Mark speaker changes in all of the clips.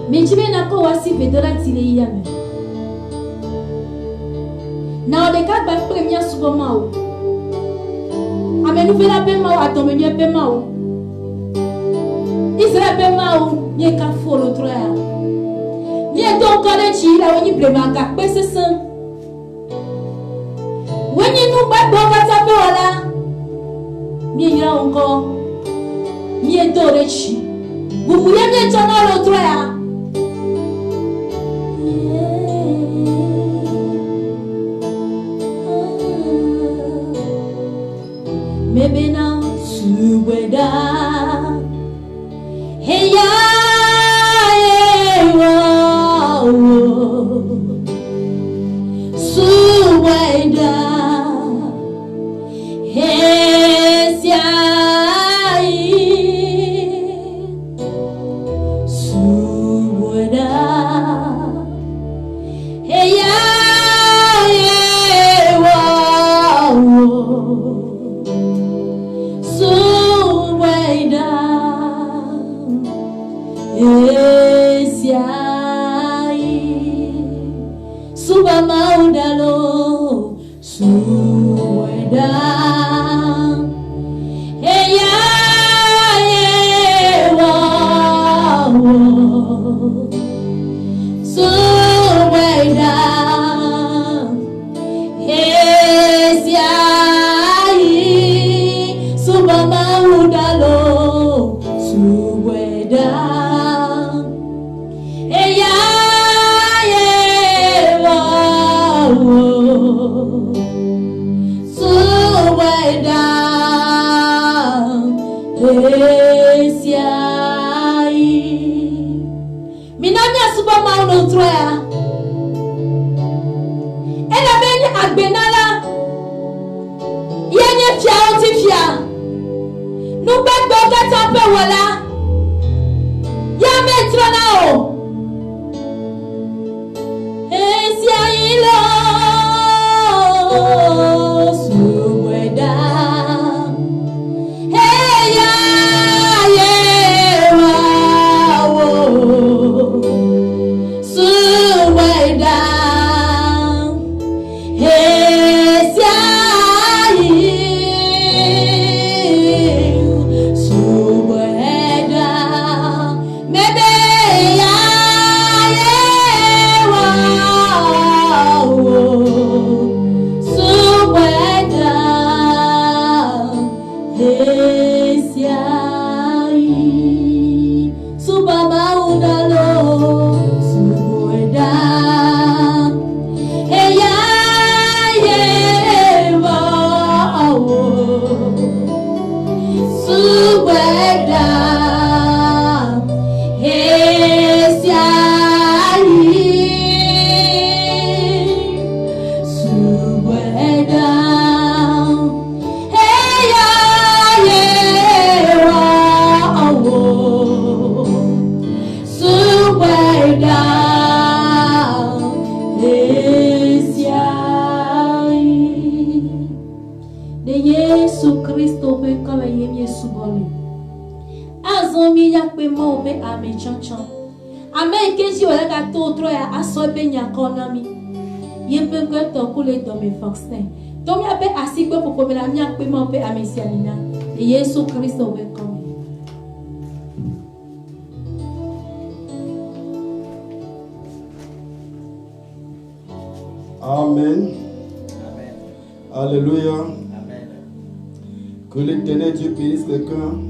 Speaker 1: Mais tu m'as encore aussi fait de la télé. Dans le cas de la première souvent, amen, nous faisons la paix, à ton menu, paix, Israël, paix, il y a qu'à faire l'autre. Il y a donc un échille, là, on y plaît, ma carte, c'est ça. When you know bad bogas up voilà. Mia encore. Mia dorechi. Vous voulez bien tourner l'autre là. Mebena suweda. Hey ya. Suweda.
Speaker 2: Amen. Alléluia. Que l'éternel Dieu bénisse quelqu'un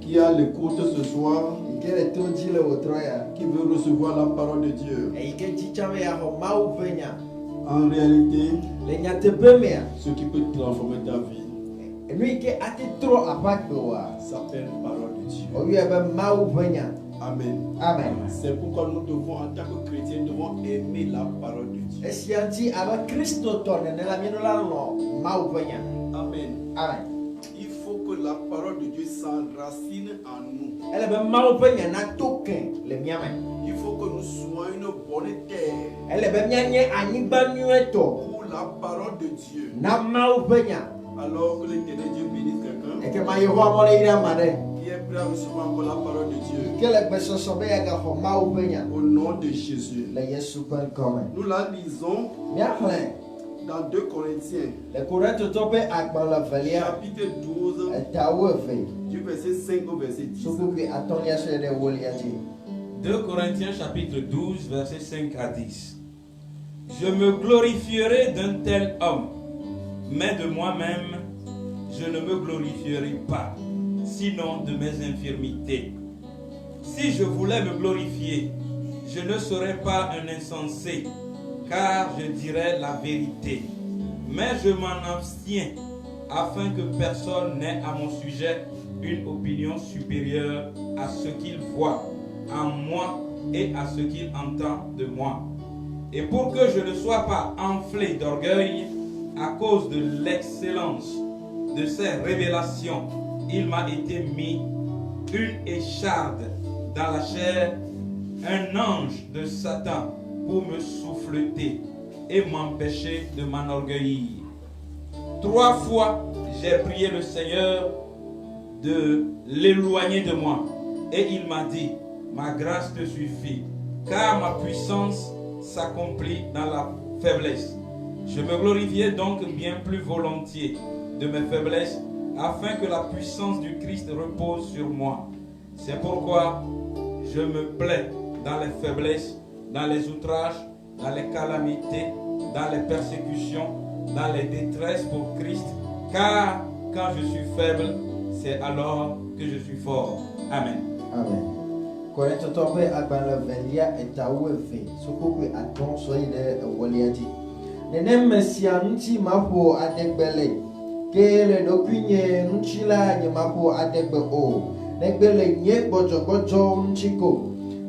Speaker 2: qui a l'écoute ce soir, qui veut recevoir la parole de Dieu. En réalité, ce qui peut transformer ta vie s'appelle parole de Dieu. Amen.
Speaker 3: Amen.
Speaker 2: C'est pourquoi nous devons, en tant que chrétiens, devons aimer la parole de Dieu. Amen.
Speaker 3: Amen.
Speaker 2: Il faut que la parole de Dieu s'enracine en nous. Il faut que nous soyons une bonne terre pour la parole de Dieu. Alors que l'éternel Dieu bénisse quelqu'un qui est est prêt à recevoir encore la parole de Dieu? Au nom de Jésus. Nous la lisons dans 2 Corinthiens, chapitre 12, du verset 5 au verset 10.
Speaker 3: 2 Corinthiens chapitre 12, verset 5 à 10. Je me glorifierai d'un tel homme, mais de moi-même, je ne me glorifierai pas, sinon de mes infirmités. Si je voulais me glorifier, je ne serais pas un insensé, car je dirais la vérité. Mais je m'en abstiens, afin que personne n'ait à mon sujet une opinion supérieure à ce qu'il voit en moi et à ce qu'il entend de moi. Et pour que je ne sois pas enflé d'orgueil à cause de l'excellence de ces révélations, il m'a été mis une écharde dans la chair, un ange de Satan pour me souffleter et m'empêcher de m'enorgueillir. 3 fois, j'ai prié le Seigneur de l'éloigner de moi. Et il m'a dit, ma grâce te suffit, car ma puissance s'accomplit dans la faiblesse. Je me glorifiais donc bien plus volontiers de mes faiblesses, afin que la puissance du Christ repose sur moi. C'est pourquoi je me plais dans les faiblesses, dans les outrages, dans les calamités, dans les persécutions, dans les détresses pour Christ, car quand je suis faible, c'est alors que je suis fort. Amen.
Speaker 4: Amen. Korintho tobe agbala velia etawefe sokokwe aton soide woliati. Nenem mesia nti mapo adegbele. Kele dokunye nchila nye mapo adegbe o. Negbele nye bojo nchiko.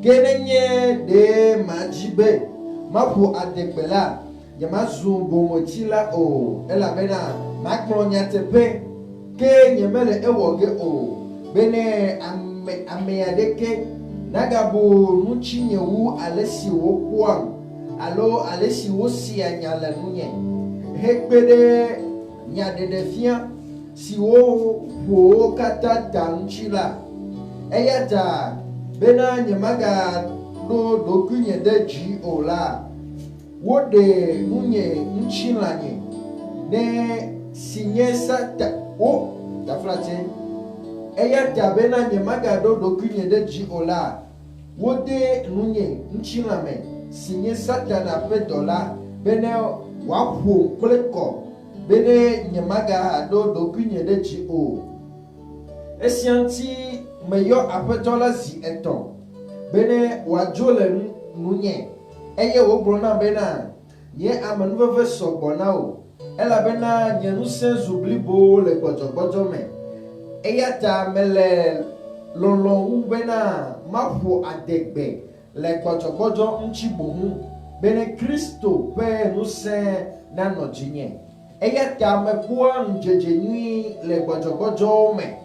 Speaker 4: Kele nye de majibe. Mapo adegbela. Yama zumbo mochila o. Ela bena makronya tepe. Ke nyemele ewoge o. Bene ameyadeke. Nagabo nuchinye wu alesi wo kwam. Alo alesi wo si anyala nunye. Hekbede nyadedefia si wo kata tanchila. Eyata bena nyemaga do dokunye de ji ola. Wode nunye nchilanye. Ne sinye sata o taflate. Eyata bena nyemaga do dokunye de ji ola. Wode nunye nchilame. Sinye sata na pe dola. Bene wapo kleko. Bene nyemaga do dokunye de ji o. Esianti meyo apetola zi eton. Bene wajole nunye. Eye wo brona bena. Ye amanuve sobona o. Ela bena nyenu senzublibo le bojo me. Eyata mele lolon bena mapo adegbe le bojo nchibohu. Bene Kristo pe nu se na nojinye. Eyata mekua njejenui le bojo me.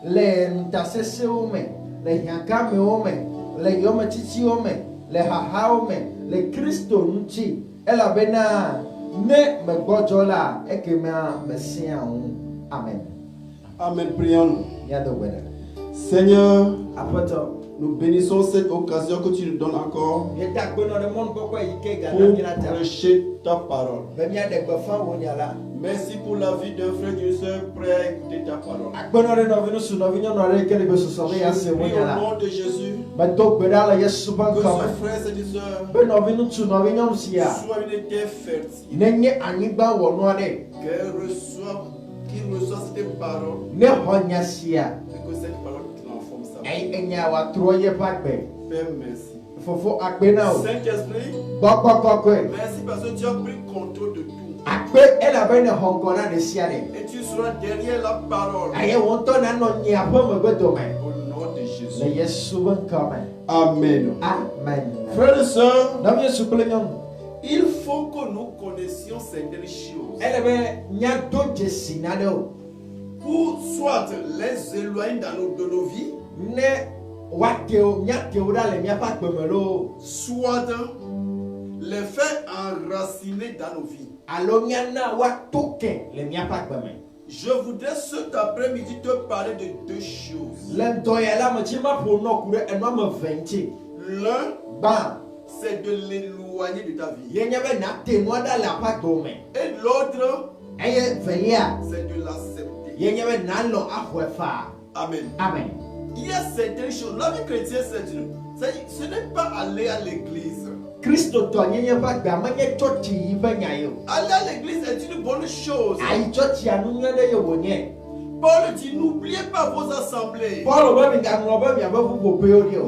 Speaker 4: Le ntasese ome, le hiakame ome, le yome titi ome, le haha ome, le Kristo nchi. Ela bena ne me bojola ekema mesia un. Amen.
Speaker 2: Amen, prions.
Speaker 4: Yado wena.
Speaker 2: Seigneur,
Speaker 4: Apoto.
Speaker 2: nous bénissons cette occasion que tu nous donnes encore
Speaker 4: Yeta gbono de monde bokwa yike ga
Speaker 2: pour
Speaker 4: na ta.
Speaker 2: prêcher ta parole.
Speaker 4: Bemia de gbofa wonyala.
Speaker 2: Merci pour la vie d'un frère et d'une sœur prêt à écouter ta parole.
Speaker 4: Agbono de novinu su novinyo no re kele be sosobe ya se
Speaker 2: Je prie au
Speaker 4: wonyala.
Speaker 2: nom de Jésus
Speaker 4: Bato bedala yesu ban
Speaker 2: que
Speaker 4: kama.
Speaker 2: ce frère et cette sœur
Speaker 4: Be novinu su novinyo sia.
Speaker 2: soit une terre fertile.
Speaker 4: Nenye anigba wono ade.
Speaker 2: Qu'il reçoit cette parole
Speaker 4: Ne honyasia.
Speaker 2: et que cette parole transforme sa vie.
Speaker 4: Ay enya wa troye pakbe.
Speaker 2: Père, merci.
Speaker 4: Fofo akbena o.
Speaker 2: Saint-Esprit,
Speaker 4: Bokokokwe.
Speaker 2: merci parce que tu as pris contrôle de tout.
Speaker 4: Akbe ela bene hongona de siade.
Speaker 2: Et tu seras derrière la parole.
Speaker 4: Aye wonto na no nya po me bedo me.
Speaker 2: Au nom de
Speaker 4: Le
Speaker 2: Jésus.
Speaker 4: yesu ban kama.
Speaker 2: Amen.
Speaker 4: Amen.
Speaker 2: Frères et sœurs,
Speaker 4: Nam yesu kulenyon.
Speaker 2: il faut que nous connaissions certaines choses
Speaker 4: Ele be nya do jesinade o.
Speaker 2: pour soit les éloigner de nos vies,
Speaker 4: Ne wateo nya teura le mia pa gbemelo.
Speaker 2: soit les faire enraciner dans nos vies.
Speaker 4: Alo nya na wa toke le mia pa gbeme.
Speaker 2: Je voudrais cet après-midi te parler de deux choses. L'un, c'est de l'éloigner de ta vie. Et l'autre, c'est de l'accepter. Amen.
Speaker 4: Amen.
Speaker 2: Il y a certaines choses. La vie chrétienne, ce n'est pas aller à l'église. Aller à l'église est une bonne chose. Paul dit, n'oubliez pas vos assemblées.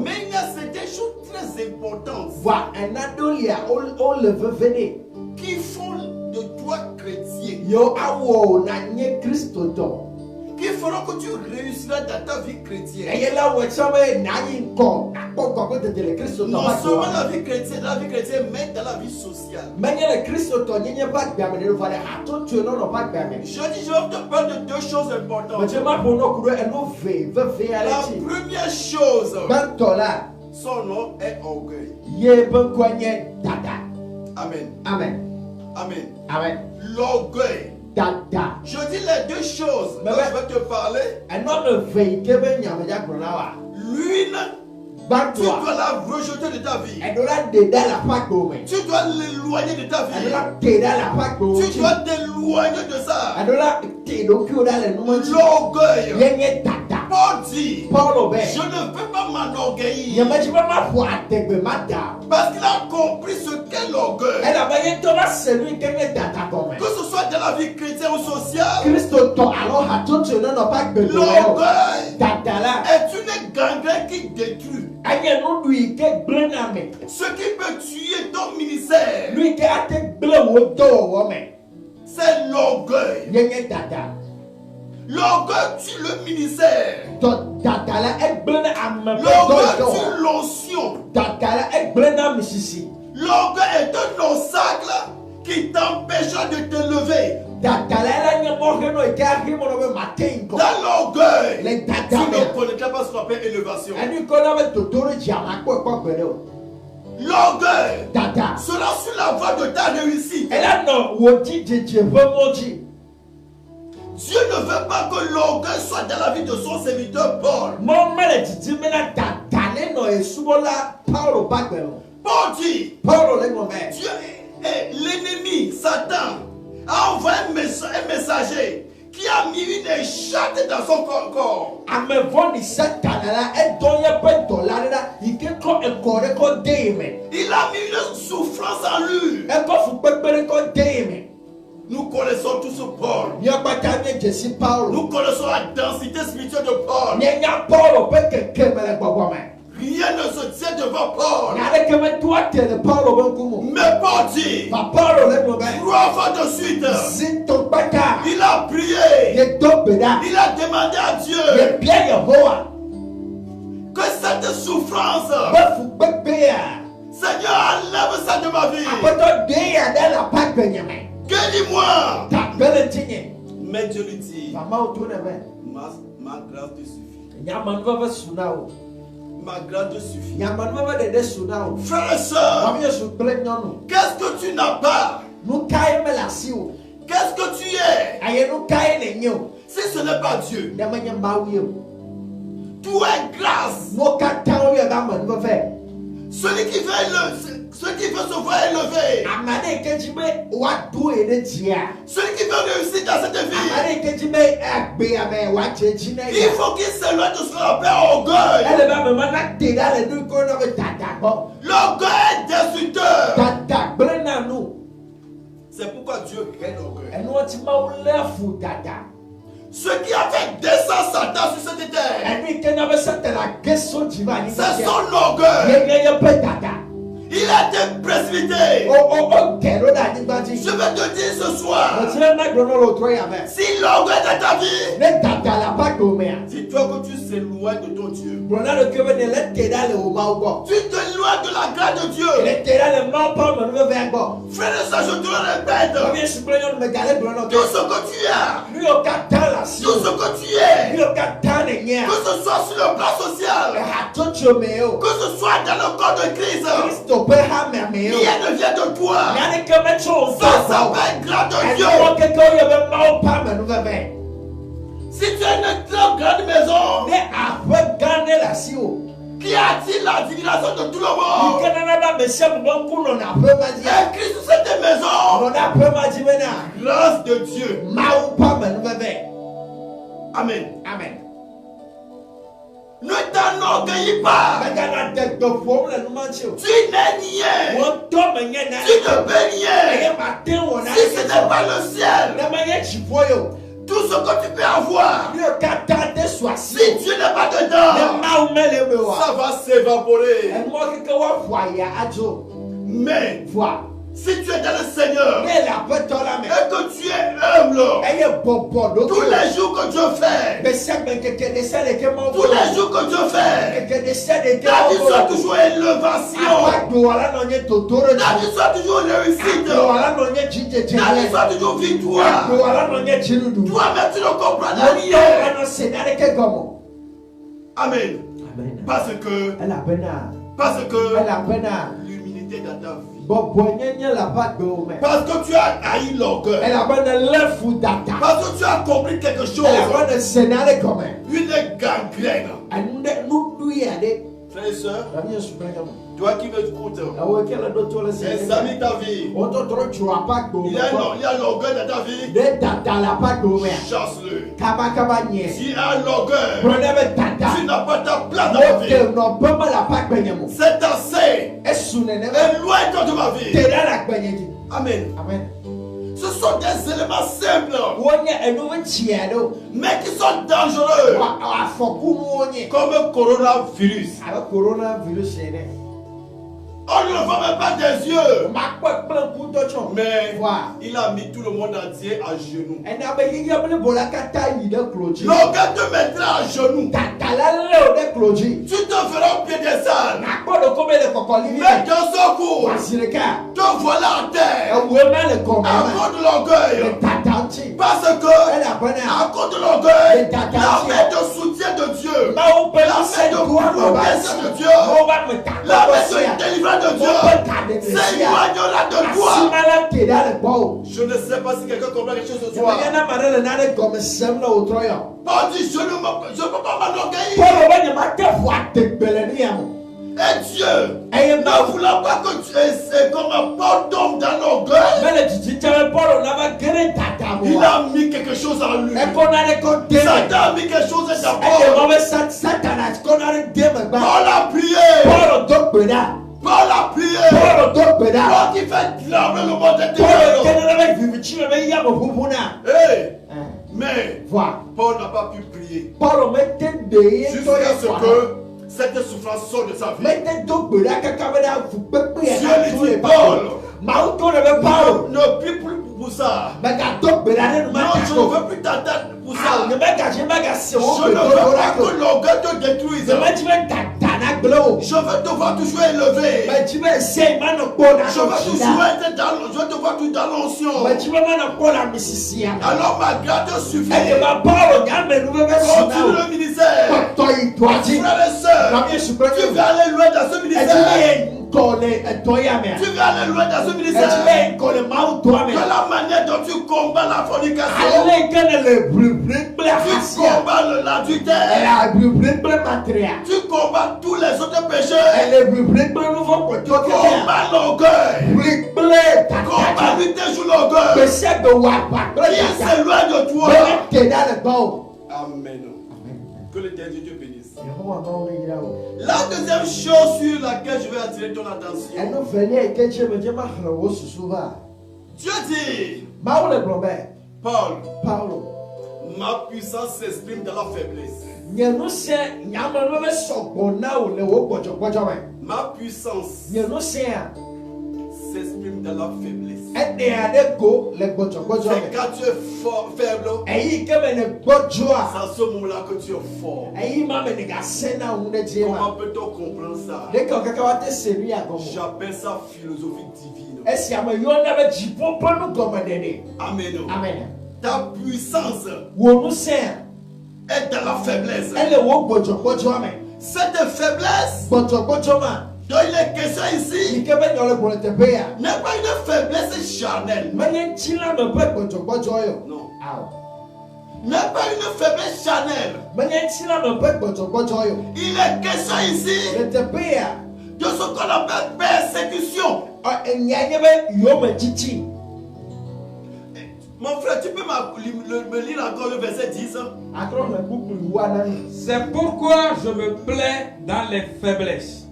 Speaker 2: Mais il y a certaines choses très importantes qui font de toi chrétien, qui feront que tu réussiras dans ta vie chrétienne. Non seulement la vie chrétienne, mais dans la vie sociale. Je dis, je te parle de deux choses importantes. La première chose, son nom est orgueil. Amen.
Speaker 4: Amen.
Speaker 2: Amen.
Speaker 4: Amen.
Speaker 2: L'orgueil. Je dis les deux choses dont je vais te parler. L'une, tu dois la rejeter de ta vie. Tu dois l'éloigner de ta vie. Tu dois t'éloigner de ça. L'orgueil. Paul dit, je ne peux pas m'enorgueillir. Parce qu'il a compris ce qu'est l'orgueil. Que ce soit dans la vie chrétienne ou sociale, l'orgueil est une gangrène qui détruit. Ce qui peut tuer ton ministère, c'est l'orgueil. L'orgueil tue le ministère. L'orgueil tue l'onction. L'orgueil est un obstacle qui t'empêchera de te lever. Dans l'orgueil, tu ne connaîtras pas ce qu'on appelle élévation. L'orgueil sera sur la voie de ta réussite. Dieu ne veut pas que l'orgueil soit dans la vie de son serviteur Paul. Paul dit, Dieu est l'ennemi, Satan, a envoyé un messager qui a mis une écharpe dans son corps. Il a mis une souffrance en lui. Nous connaissons tous Paul. Nous connaissons la densité spirituelle de Paul. Rien ne se tient devant Paul. Mais Paul dit, 3 fois de suite, il a prié. Il a demandé à Dieu que cette souffrance, Seigneur, enlève ça de ma vie. Guéris-moi. Mais Dieu lui dit, ma grâce te suffit. Ma grâce te suffit. Frères et sœurs, qu'est-ce que tu n'as pas? Qu'est-ce que tu es? Si ce n'est pas Dieu, tout est grâce. Celui qui veut se voir élevé, celui qui veut réussir dans cette vie, il faut qu'il s'éloigne de ce qu'on appelle orgueil. L'orgueil est destructeur. C'est pourquoi Dieu crée l'orgueil. Ce qui a fait descendre Satan sur cette terre, c'est son orgueil. Il a été précipité. Je vais te dire ce soir, si l'orgueil est dans ta vie, dis-toi que tu s'éloignes de ton Dieu. Tu t'éloignes de la grâce de Dieu. Frère et sœur, je te le répète, tout ce que tu as, tout ce que tu es, que ce soit sur le plan social, que ce soit dans le corps de Christ, rien ne vient de toi. Ça s'appelle grâce de Dieu. Si tu as une trop grande maison,
Speaker 4: ne aƒe gã ne le asiwò.
Speaker 2: qui attire l'admiration de tout le monde.
Speaker 4: Ike nana be ame sia ame be ŋku nɔna aƒe ma dzi.
Speaker 2: Et Christ sur cette maison.
Speaker 4: Nɔna aƒe ma dzi bena
Speaker 2: Grâce de Dieu.
Speaker 4: Mawu ƒe amenuveve.
Speaker 2: Amen.
Speaker 4: Amen.
Speaker 2: Ne t'enorgueillis pas.
Speaker 4: Megana de gbe ƒom le numanti o.
Speaker 2: Tu n'es rien.
Speaker 4: Wotɔ menye na.
Speaker 2: Tu ne peux rien.
Speaker 4: Eye mate wɔ na.
Speaker 2: Si ce n'est pas le ciel.
Speaker 4: Ne menye dziƒo ye o.
Speaker 2: Tout ce que tu peux avoir.
Speaker 4: Mi o katã de su asi
Speaker 2: Si
Speaker 4: o.
Speaker 2: Dieu n'est pas
Speaker 4: Ne
Speaker 2: dedans,
Speaker 4: Mawu mele me wa.
Speaker 2: ça va s'évaporer.
Speaker 4: Enumɔ keke woaƒo aya adzo.
Speaker 2: Mais
Speaker 4: Voa.
Speaker 2: si tu es dans le Seigneur
Speaker 4: Ne le aƒetɔ la me.
Speaker 2: et que tu es humble,
Speaker 4: Eye bɔbɔ
Speaker 2: tous
Speaker 4: ɖokui.
Speaker 2: les jours que Dieu fait,
Speaker 4: Gbe sia gbe keke ɖe sia ɖeke ma
Speaker 2: tous les jours que Dieu fait,
Speaker 4: Keke ɖe sia ɖeke
Speaker 2: ta vie
Speaker 4: ma
Speaker 2: soit toujours élévation,
Speaker 4: Agbewola nɔ nye dodoɖo
Speaker 2: ta vie soit toujours réussite,
Speaker 4: Agbewola nɔ nye dzidzedze
Speaker 2: ta vie soit toujours victoire.
Speaker 4: Agbewola nɔ nye dziɖuɖu.
Speaker 2: Toi-même, tu ne comprends
Speaker 4: Wotɔ
Speaker 2: rien.
Speaker 4: anɔ se na ɖeke gɔmɔ.
Speaker 2: Amen.
Speaker 4: Amen.
Speaker 2: Parce que
Speaker 4: Elabena
Speaker 2: l'humilité dans ta vie.
Speaker 4: bɔbɔnyenye le ƒe agbewo me.
Speaker 2: Parce que tu as haï l'orgueil.
Speaker 4: Elabena lé fu dada.
Speaker 2: Parce que tu as compris quelque chose.
Speaker 4: Elabena se na ɖe gɔme.
Speaker 2: Une gangrène.
Speaker 4: Enu ɖe nuɖu ya ɖe.
Speaker 2: Frères et sœurs,
Speaker 4: Ami sugbɛ gama.
Speaker 2: toi qui m'écoutes,
Speaker 4: Awo ke le ɖo to le se.
Speaker 2: examine ta vie.
Speaker 4: Wotɔtrɔ tso aƒe agbewo
Speaker 2: Il
Speaker 4: me
Speaker 2: y a
Speaker 4: kpɔ.
Speaker 2: l'orgueil dans ta vie.
Speaker 4: Ɖe dada le aƒe agbewo mea.
Speaker 2: Chasse-le.
Speaker 4: Kabakaba nye.
Speaker 2: Si y a l'orgueil,
Speaker 4: Gblɔ ne be dada.
Speaker 2: tu n'as pas ta place dans ta vie.
Speaker 4: Wote nɔƒe me le aƒe agbenye mo.
Speaker 2: C'est assez.
Speaker 4: Esu nenema.
Speaker 2: Éloigne-toi de ma
Speaker 4: Te
Speaker 2: vie.
Speaker 4: ɖe le agbenye dzi.
Speaker 2: Amen.
Speaker 4: Amen.
Speaker 2: Ce sont des éléments simples,
Speaker 4: Wonye enu tsi aɖewo.
Speaker 2: mais qui sont dangereux.
Speaker 4: Afɔkunuwo nye.
Speaker 2: Comme le coronavirus.
Speaker 4: Abe coronavirus ene.
Speaker 2: On ne le voit même pas des yeux.
Speaker 4: Makpɔ kple ŋkudɔ tsɔ.
Speaker 2: Mais
Speaker 4: Voilà.
Speaker 2: il a mis tout le monde entier à genoux.
Speaker 4: Ena be yiyɔ blibo la katã yi ɖe klo dzi.
Speaker 2: L'orgueil te mettra à genoux.
Speaker 4: Tata la lé o ɖe klo dzi.
Speaker 2: Tu te feras piédestal.
Speaker 4: Nakpɔ ɖeko be le kɔkɔli
Speaker 2: Mais d'un seul coup,
Speaker 4: Wasi ɖeka.
Speaker 2: te voilà à terre.
Speaker 4: Ewue ma le gɔme
Speaker 2: À
Speaker 4: ma.
Speaker 2: cause de l'orgueil.
Speaker 4: Le tata ŋuti.
Speaker 2: Parce que,
Speaker 4: Elabena.
Speaker 2: à cause de l'orgueil, la main de soutien de Dieu,
Speaker 4: Mawu ƒe
Speaker 2: la
Speaker 4: ŋusẽ
Speaker 2: main de
Speaker 4: do ame ba
Speaker 2: protection
Speaker 4: si.
Speaker 2: de Dieu,
Speaker 4: Mawu ƒe ame takpɔ
Speaker 2: la main
Speaker 4: sia.
Speaker 2: de délivrance de
Speaker 4: Mawu ƒe
Speaker 2: Dieu,
Speaker 4: gaɖeɖe sia.
Speaker 2: s'éloignera de toi.
Speaker 4: Asima la te ɖe le gbɔ o.
Speaker 2: Je ne sais pas si quelqu'un comprend quelque chose ce
Speaker 4: Ebe
Speaker 2: soir.
Speaker 4: nye na ame aɖe le nane gɔme sem le wòtrɔ ya.
Speaker 2: Paul dit, je ne peux pas m'enorgueillir.
Speaker 4: Pɔl be nye ma te ʋu adegbe le nu ya mo.
Speaker 2: Et Dieu,
Speaker 4: Eye
Speaker 2: ne
Speaker 4: Mawu
Speaker 2: voulant pas que tu es comme Paul tombe dans l'orgueil,
Speaker 4: mele dzidzi tse be Pɔl nava ge ɖe dada mo
Speaker 2: il
Speaker 4: wa.
Speaker 2: a mis quelque chose en lui.
Speaker 4: Ekɔ na ɖe kɔ de me.
Speaker 2: Satan a mis quelque chose dans
Speaker 4: Eye
Speaker 2: Paul.
Speaker 4: ma be Satana kɔ na ɖe de me gba.
Speaker 2: Paul a prié.
Speaker 4: Pɔl do gbe ɖa.
Speaker 2: Paul a prié.
Speaker 4: Pɔl do gbe ɖa.
Speaker 2: Paul qui fait trembler le monde
Speaker 4: Pɔl ke
Speaker 2: intérieur.
Speaker 4: ne be vivitsi me be yame ƒuƒu na.
Speaker 2: Hey, mais
Speaker 4: Voa.
Speaker 2: Paul n'a pas pu prier
Speaker 4: Pɔl mete de ye tɔ
Speaker 2: jusqu'à
Speaker 4: ye
Speaker 2: ce
Speaker 4: fɔ.
Speaker 2: que cette souffrance sorte de sa vie.
Speaker 4: Mete do gbe ɖa kaka be ɖa ʋu kpekpe ya
Speaker 2: Dieu
Speaker 4: na
Speaker 2: lui
Speaker 4: tu
Speaker 2: dit,
Speaker 4: le
Speaker 2: Paul,
Speaker 4: Mawu to le be Pɔl.
Speaker 2: ne prie plus pour ça.
Speaker 4: Mega do gbe ɖa ɖe nu ma
Speaker 2: Non, je
Speaker 4: ta
Speaker 2: ne
Speaker 4: ko.
Speaker 2: veux plus t'attendre pour
Speaker 4: Ah,
Speaker 2: ça.
Speaker 4: ne megadze megase wo
Speaker 2: Je
Speaker 4: gbe
Speaker 2: ne
Speaker 4: do
Speaker 2: veux
Speaker 4: ɖo
Speaker 2: pas
Speaker 4: la ko.
Speaker 2: que l'orgueil te détruise.
Speaker 4: Zemedzi be dada na gble o.
Speaker 2: Je veux te voir toujours élevé.
Speaker 4: Medzi be se ma nɔ kpɔ na
Speaker 2: Je veux
Speaker 4: dzi
Speaker 2: toujours
Speaker 4: da.
Speaker 2: être dans, je veux te voir toujours dans l'onction.
Speaker 4: Medzi be ma nɔ kpɔ na misisia.
Speaker 2: Alors ma grâce suffit.
Speaker 4: Eye ma Paulo nyame nu bebe si na
Speaker 2: Continue
Speaker 4: o.
Speaker 2: le ministère.
Speaker 4: Tɔtɔ yi toa dzi.
Speaker 2: Frères et sœurs,
Speaker 4: Nami esu kple
Speaker 2: tu
Speaker 4: nye
Speaker 2: vas aller loin dans ce
Speaker 4: Edzi be
Speaker 2: ministère.
Speaker 4: ye ŋkɔ le etɔ ya mea.
Speaker 2: Tu vas aller loin dans ce
Speaker 4: Edzi be
Speaker 2: ministère.
Speaker 4: ye ŋkɔ le Mawu toa
Speaker 2: De
Speaker 4: mea.
Speaker 2: la manière dont tu combats la fornication,
Speaker 4: Ale yi ke ne le ʋliʋli kple
Speaker 2: tu
Speaker 4: ahasia.
Speaker 2: combats l'adultère,
Speaker 4: Ʋliʋli kple matria.
Speaker 2: tu combats tous les autres péchés,
Speaker 4: Ele ʋliʋli kple nu vɔ kpɔtɔ
Speaker 2: tu
Speaker 4: kekea.
Speaker 2: combats l'orgueil,
Speaker 4: Ʋli kple
Speaker 2: combat
Speaker 4: tata.
Speaker 2: lutter sur l'orgueil
Speaker 4: Gbèsè gbe wɔ aʋa kple
Speaker 2: qui
Speaker 4: tata.
Speaker 2: s'éloigne de toi.
Speaker 4: Bele te ɖa le gbɔ o.
Speaker 2: Amen. Que l'éternel Dieu bénisse.
Speaker 4: Yehowa Mawu ne yra o.
Speaker 2: La deuxième chose sur laquelle je vais attirer ton attention,
Speaker 4: Enu velia yi ke dze medze ma xlẽ wo susu va.
Speaker 2: Dieu dit,
Speaker 4: Mawu le gblɔm be,
Speaker 2: Paul,
Speaker 4: Paulo,
Speaker 2: ma puissance s'exprime dans la faiblesse.
Speaker 4: nye ŋusẽ nyame nu be sɔgbɔ na wò le wò gbɔdzɔgbɔdzɔ me.
Speaker 2: Ma puissance
Speaker 4: Nye ŋusẽa
Speaker 2: s'exprime dans la faiblesse.
Speaker 4: eɖea ɖe go le gbɔdzɔgbɔdzɔ
Speaker 2: C'est
Speaker 4: me.
Speaker 2: quand tu es fort, faible,
Speaker 4: Eyi ke me ne gbɔdzɔa,
Speaker 2: c'est à ce moment-là que tu es fort.
Speaker 4: eyi ma me ne gasẽ na ŋu ɖe dzi
Speaker 2: Comment
Speaker 4: ma.
Speaker 2: peut-on comprendre ça?
Speaker 4: Ɖeke wo kaka wa te se nu ya gɔme.
Speaker 2: J'appelle ça philosophie divine.
Speaker 4: Esia me yɔna be dziƒo ƒe nu gɔmeɖeɖe.
Speaker 2: Amen.
Speaker 4: Amen.
Speaker 2: Ta puissance
Speaker 4: Wò ŋusẽa
Speaker 2: est dans la faiblesse.
Speaker 4: ele wò gbɔdzɔgbɔdzɔ me.
Speaker 2: Cette faiblesse
Speaker 4: Gbɔdzɔgbɔdzɔ ma
Speaker 2: dont il est question ici
Speaker 4: yi ke be nyɔ le gblɔ le teƒe ya.
Speaker 2: n'est pas une faiblesse charnelle.
Speaker 4: Menye ŋutilã me ƒe gbɔdzɔgbɔdzɔ yɔ.
Speaker 2: Non.
Speaker 4: Awɔ.
Speaker 2: n'est pas une faiblesse charnelle. Il est question ici de ce qu'on appelle persécution. Mon frère, tu peux me lire encore le verset 10?
Speaker 3: C'est pourquoi je me plais dans les faiblesses.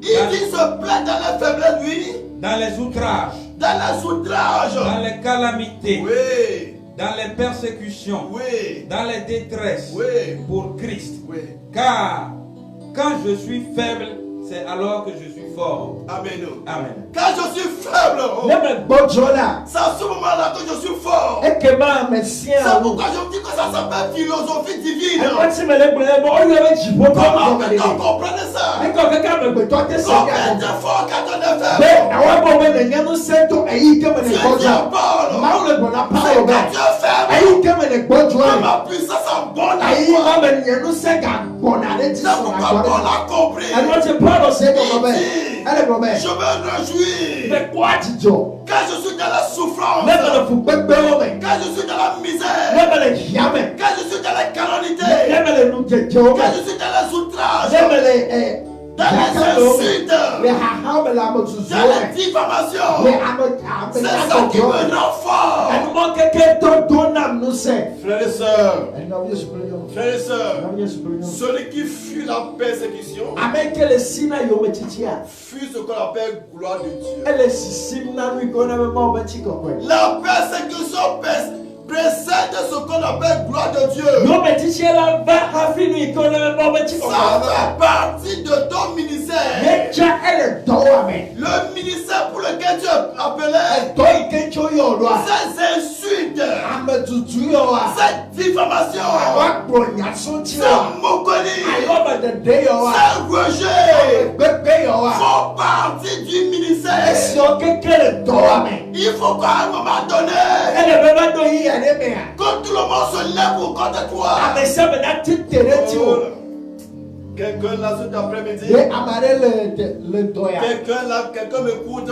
Speaker 2: Il dit se plaît dans les faiblesses, oui.
Speaker 3: Dans les outrages.
Speaker 2: Dans les outrages.
Speaker 3: Dans les calamités.
Speaker 2: Oui.
Speaker 3: Dans les persécutions.
Speaker 2: Oui.
Speaker 3: Dans les détresses.
Speaker 2: Oui.
Speaker 3: Pour Christ.
Speaker 2: Oui.
Speaker 3: Car quand je suis faible, c'est alors que je suis fort.
Speaker 2: Amen.
Speaker 3: Amen.
Speaker 2: Quand je suis faible, c'est à ce moment-là que je suis fort. C'est pourquoi je dis que ça s'appelle philosophie divine. Comment peut-on comprendre ça? Combien de fois quand on est faible? C'est Dieu parle. C'est quand tu es faible que ma puissance abonde à toi. C'est pourquoi Paul a compris. Je me réjouis quand je suis dans la souffrance, quand je suis dans la misère, quand je suis dans la calamité, quand je suis dans les outrages, dans les insultes, dans les diffamations. C'est ça qui me rend fort. Frères et sœurs, celui qui fuit la persécution fuit ce qu'on appelle gloire de Dieu. La persécution précède ce qu'on appelle gloire de Dieu. Ça fait partie de ton ministère. Le ministère pour lequel tu es appelé. Ces insultes, cette diffamation, ce moquerie, ce rejet font partie du ministère. Il faut qu'à un moment donné, quand tout le monde se lève pour contre toi, quelqu'un là cet après-midi, quelqu'un là, quelqu'un m'écoute.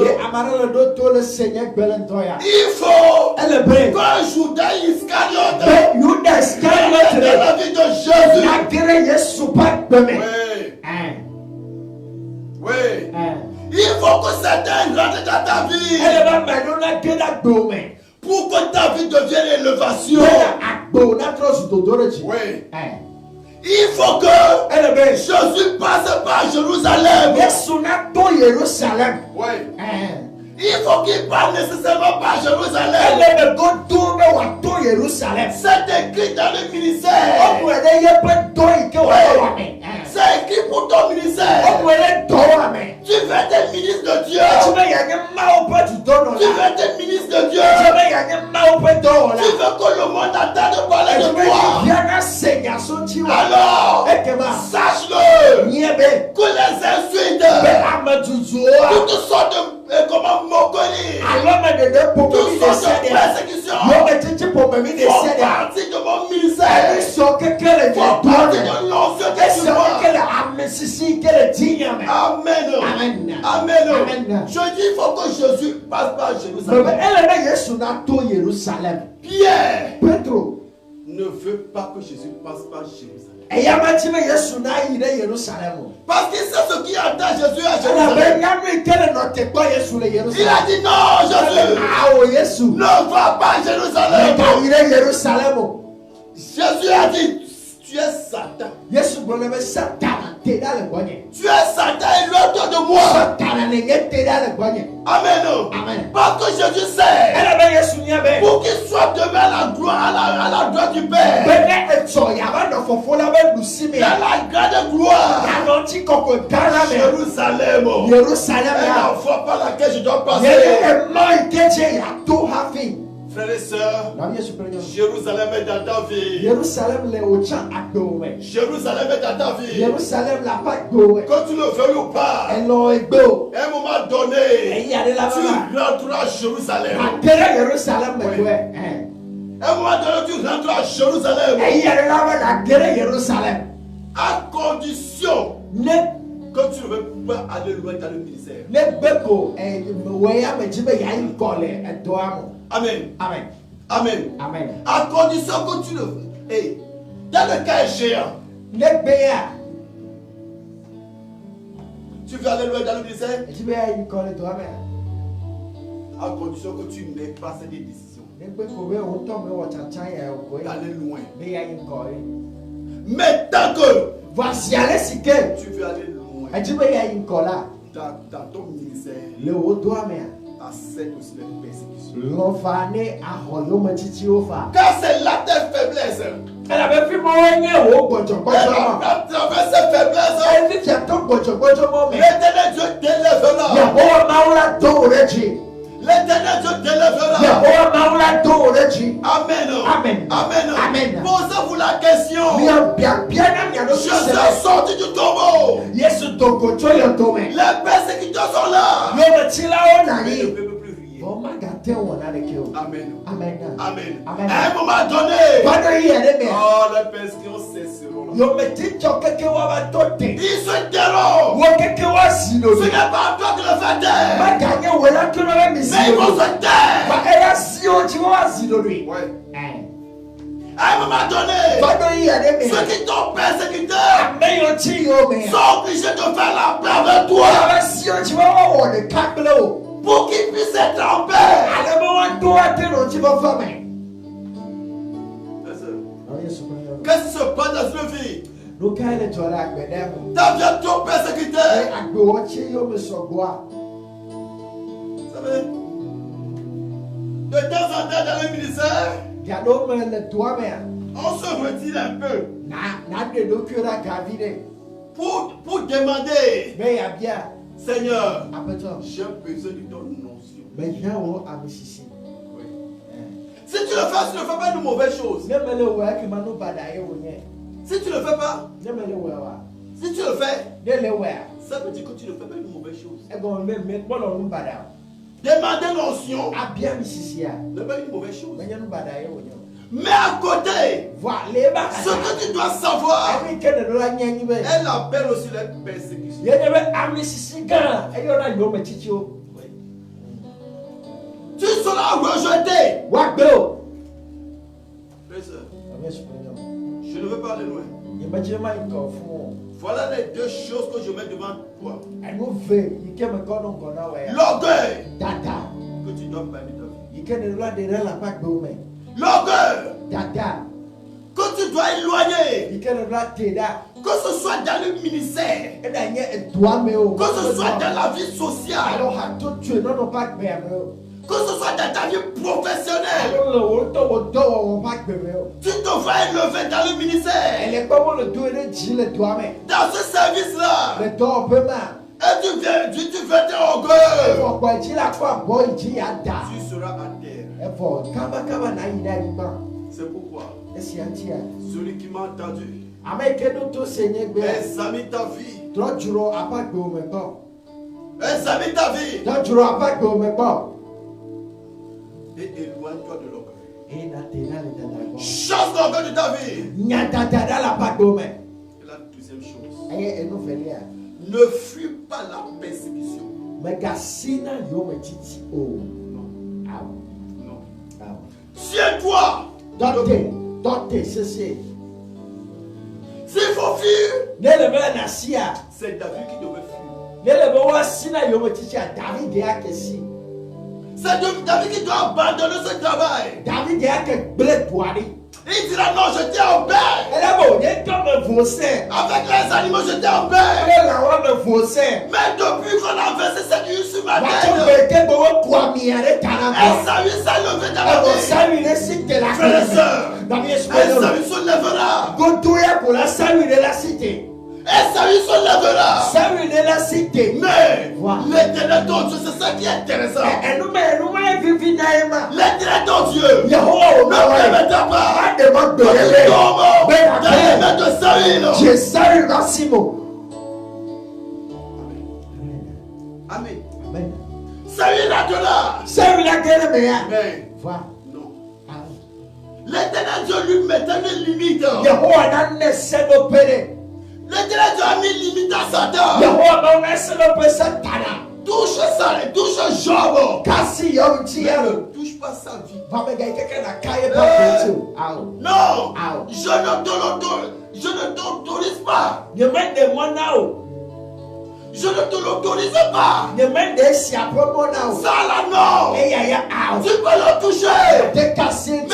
Speaker 2: Il faut qu'un Judas Iscariote dans la vie de Jésus. Oui. Il faut que certains rentrent dans ta vie pour que ta vie devienne élévation. Oui. Il faut que Jésus passe par Jérusalem. Oui. Il faut qu'il passe nécessairement par Jérusalem. C'est écrit dans le ministère. C'est écrit pour ton ministère. Tu veux être ministre de Dieu. Tu veux être ministre de Dieu. Tu veux que le monde entende parler de toi. Alors, sache-le que les insultes, toutes sortes de moqueries, toutes sortes de persécutions font partie de mon ministère, font partie de l'onction que tu vois. Amen. Amen. Je dis il faut que Jésus passe par Jérusalem. Pierre ne veut pas que Jésus passe par Jérusalem. Parce qu'il sait ce qui attend Jésus à Jérusalem. Il a dit non, Jésus ne va pas à Jérusalem. Jésus a dit tu es Satan. Tu es Satan et l'autre de moi. Amen. Parce que Jésus sait pour qu'il soit demain à la gloire, à la droite du Père. Dans la grande gloire. Jérusalem est la foi par laquelle je dois passer. Frères et sœurs, Jérusalem est dans ta vie. Jérusalem est dans ta vie. Quand tu le veux ou pas, à un moment donné, tu rentreras à Jérusalem. À un moment donné, tu rentreras à Jérusalem. À condition que tu ne veux pas aller loin dans le ministère. Amen. Amen. À condition que tu ne Et dans le cas échéant, tu veux aller loin dans le ministère à condition que tu n'aies pas cette décision d'aller loin. Mais tant que tu veux aller loin dans ton ministère, accepte aussi les persécutions. Car c'est là tes faiblesses. Elle a traversé ses faiblesses. L'éternel Dieu t'élèvera. L'éternel Dieu t'élèvera. Amen. Amen. Posez-vous la question. Je suis sorti du tombeau. Les persécuteurs sont là. Mais ne peuvent plus prier. Amen. À un moment donné, les persécutions cesseront. Ils se diront, ce n'est pas à toi de le faire taire, mais ils vont se taire. Ouais. À un moment donné, ceux qui t'ont persécuté sont obligés de faire la paix avec toi pour qu'ils puissent être en paix. Qu'est-ce qui se passe dans une vie? Ta vie est trop persécutée. Vous savez, de temps en temps dans le ministère, on se retire un peu pour demander, Seigneur, j'ai besoin de ton notion. Si tu le fais, tu ne fais pas de mauvaises choses. Si tu ne le fais pas, si tu le fais, ça veut dire que tu ne fais pas de mauvaises choses. Demander notion n'est pas une mauvaise chose. Mais à côté, ce que tu dois savoir, elle appelle aussi les persécutions. Tu seras rejeté. Je ne veux pas aller loin. Voilà les deux choses que je mets devant toi. L'orgueil que tu dois perdre ta vie. L'orgueil que tu dois éloigner. Que ce soit dans le ministère, que ce soit dans la vie sociale, que ce soit dans ta vie professionnelle. Tu devrais élever dans le ministère, dans ce service-là. Et tu veux être orgueilleux, tu seras à terre. C'est pourquoi celui qui m'a entendu examine ta vie. Examine ta vie et éloigne-toi de l'orgueil. Chasse l'orgueil de ta vie. Et la deuxième chose, ne fuis pas la persécution. Non. Tiens-toi. S'il faut fuir, c'est David qui devait fuir. C'est David qui doit abandonner ce travail. Il dira non, je tiens en paix. Avec les animaux, je tiens en paix. Mais depuis qu'on a versé cette huile sur ma tête, Esaü s'est levé dans la vie. Frères et sœurs, Esaü se lèvera. Esaü se lèvera. Mais l'éternel ton Dieu, c'est ça qui est intéressant. L'éternel ton Dieu ne permettra pas que tu tombes dans les mains de Saül. Amen. Saül a de là. Mais non. L'éternel Dieu lui mettait une limite. L'éternel Dieu a mis limite à Satan. Touche ça, touche Job. Mais ne touche touche pas sa vie.
Speaker 4: Non,
Speaker 2: Non, je ne t'autorise pas. Je ne te l'autorise pas. Ça là, non. Tu peux le toucher. Mais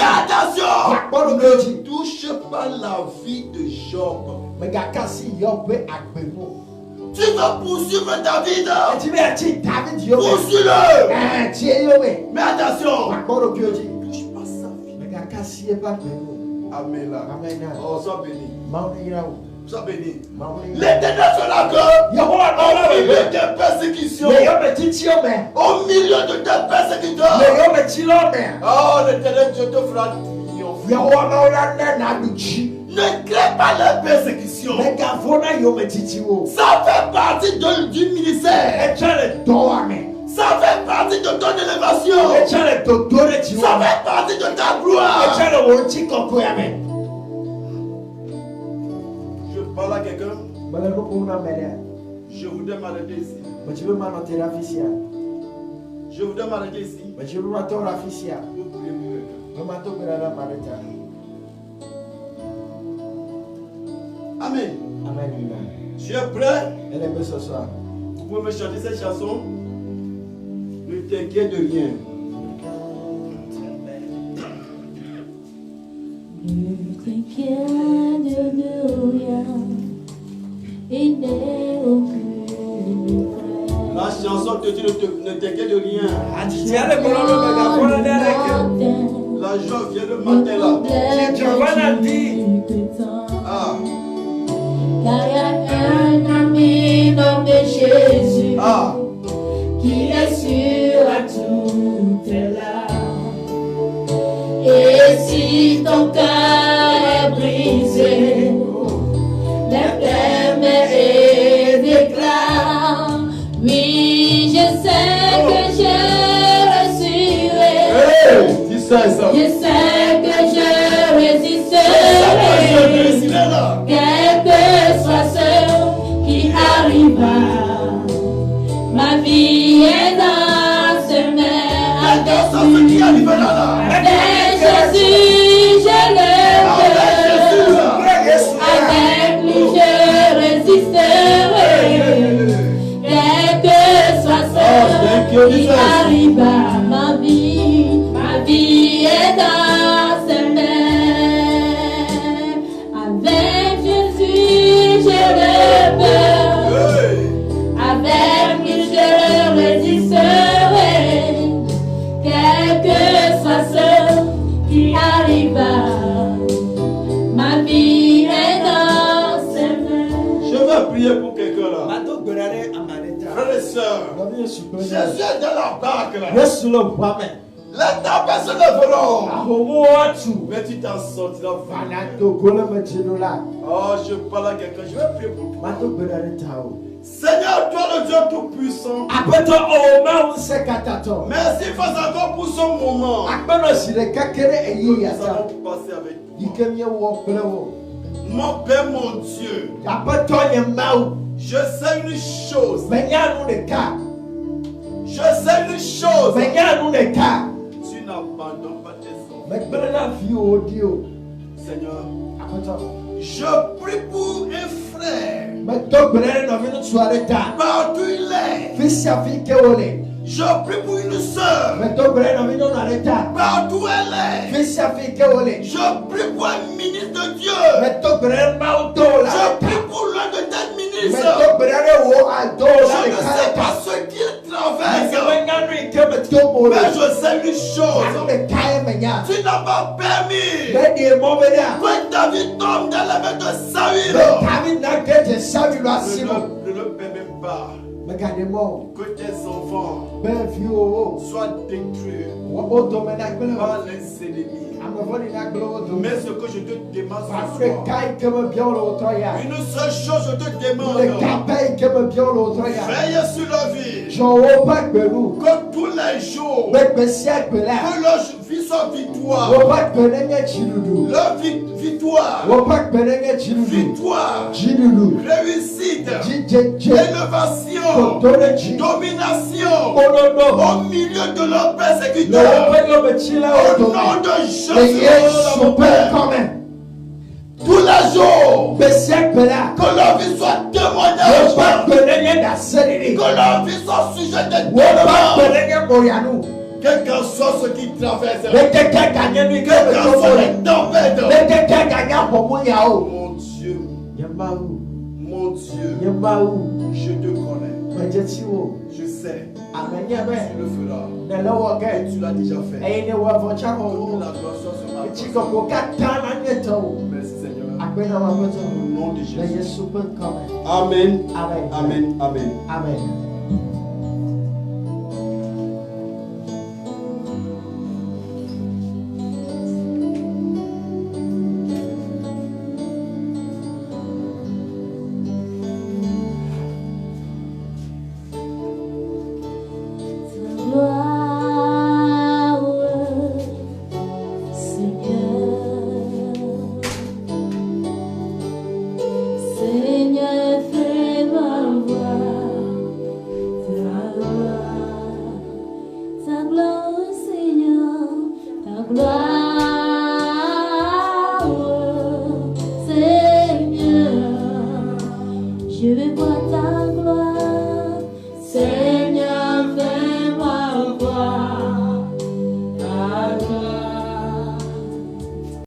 Speaker 2: attention, ne touche pas la vie de Job. Tu veux poursuivre David. Poursuis-le. Mais attention, ne touche pas sa vie. Amen. Oh, sois béni. Sois béni. L'Éternel sera que au milieu des persécutions. Au milieu de tes persécuteurs. Oh, l'Éternel Dieu te fera triompher. Ne crée pas les persécutions. Ça fait partie du ministère. Ça fait partie de ton élévation. Ça fait partie de ta gloire. Je parle à quelqu'un. Je voudrais m'arrêter ici. Je voudrais m'arrêter ici. Pour prier pour quelqu'un. Amen. Tu es prêt? Vous pouvez me chanter cette chanson? Ne t'inquiète de rien.
Speaker 1: Ne t'inquiète de rien. Il n'est aucun.
Speaker 2: La chanson te dit ne t'inquiète de rien. La joie vient le matin là. Ah.
Speaker 1: Car il y a un ami nommé Jésus qui est sûr à toutes larmes. Et si ton cœur est brisé, lève-les mains et déclare: oui, je sais que je réussirai.
Speaker 2: Dis ça.
Speaker 1: Je sais que je résisterai. Quel que soit ce qui arrivera, ma vie est dans ses mains. Avec Jésus, je le veux. Avec lui, je résisterai. Quel que soit ce qui arrivera, ma vie est dans ses mains. Avec Jésus, je le veux. Avec lui, je résisterai. Quel que soit ce qui arrivera, ma vie est dans ses mains.
Speaker 2: Je vais prier pour quelqu'un là. Frères et sœurs, Jésus est dans la barque là. Les tempêtes se lèveront. Mais tu t'en sortiras. Oh, je parle à quelqu'un. Je vais prier pour toi. Seigneur, toi le Dieu Tout-Puissant. Merci, fais encore pour ce moment. Nous allons passer avec toi. Mon Père, mon Dieu. Je sais une chose. Je sais une chose. Tu n'abandonnes pas tes enfants. Seigneur, je prie pour un frère. Partout il est. Je prie pour une soeur. Partout elle est. Je prie pour un ministre de Dieu. Je prie pour l'un de tes ministres. Je ne sais pas ce qu'il traverse. Mais je sais une chose. Tu n'as pas permis que David tombe dans la main de Saül. Ne le permets pas que tes enfants soient détruits par les ennemis. Mais ce que je te demande ce soir, une seule chose je te demande, veille sur la vie, que tous les les jours,
Speaker 4: gbegbe la
Speaker 2: que leur vie soit victoire.
Speaker 4: woba gbene nye dziɖuɖu
Speaker 2: Leur victoire,
Speaker 4: woba gbene nye dziɖuɖu
Speaker 2: victoire,
Speaker 4: dziɖuɖu
Speaker 2: réussite,
Speaker 4: dzidzedze
Speaker 2: élévation,
Speaker 4: toto ɖe dzi
Speaker 2: domination
Speaker 4: kpɔɖɔɖɔ
Speaker 2: au milieu de leurs
Speaker 4: le
Speaker 2: persécuteurs.
Speaker 4: woƒe yɔmetsilawo
Speaker 2: Au
Speaker 4: dome
Speaker 2: nom de
Speaker 4: le
Speaker 2: Jésus,
Speaker 4: Yesu
Speaker 2: mon
Speaker 4: ƒe
Speaker 2: Père,
Speaker 4: ŋkɔme
Speaker 2: tous les jours,
Speaker 4: gbe sia gbe la
Speaker 2: que leur vie soit témoignage,
Speaker 4: woba gbene nye ɖaseɖiɖi
Speaker 2: que leur vie soit sujet de
Speaker 4: woba
Speaker 2: témoignage.
Speaker 4: gbene nye mɔyanu
Speaker 2: Quel qu'en soit ce qui traverse,
Speaker 4: lekeke ganye nu yi ke
Speaker 2: quel
Speaker 4: me
Speaker 2: qu'en
Speaker 4: tɔmɔ
Speaker 2: soit
Speaker 4: le
Speaker 2: les tempêtes,
Speaker 4: lekeke ganye abɔmoyawo
Speaker 2: mon Dieu,
Speaker 4: nye Mawu
Speaker 2: mon Dieu,
Speaker 4: nye Mawu
Speaker 2: je te connais,
Speaker 4: medze si wo
Speaker 2: je sais,
Speaker 4: ame nye be
Speaker 2: tu le feras,
Speaker 4: ne le wɔ ge
Speaker 2: tu l'as déjà fait.
Speaker 4: eye ne wɔ vɔ tsa
Speaker 2: Que
Speaker 4: xɔ
Speaker 2: la gloire soit sur ma
Speaker 4: etsi
Speaker 2: personne.
Speaker 4: kɔkɔ katã na nye tɔ o
Speaker 2: Merci Seigneur,
Speaker 4: akpena ma ƒe
Speaker 2: au
Speaker 4: tɔ
Speaker 2: nom de
Speaker 4: le
Speaker 2: Jésus.
Speaker 4: Yesu ƒe ŋkɔme
Speaker 2: Amen,
Speaker 4: amen
Speaker 2: amen, amen.
Speaker 4: amen.
Speaker 1: Seigneur, fais-moi voir ta gloire, Seigneur, ta gloire.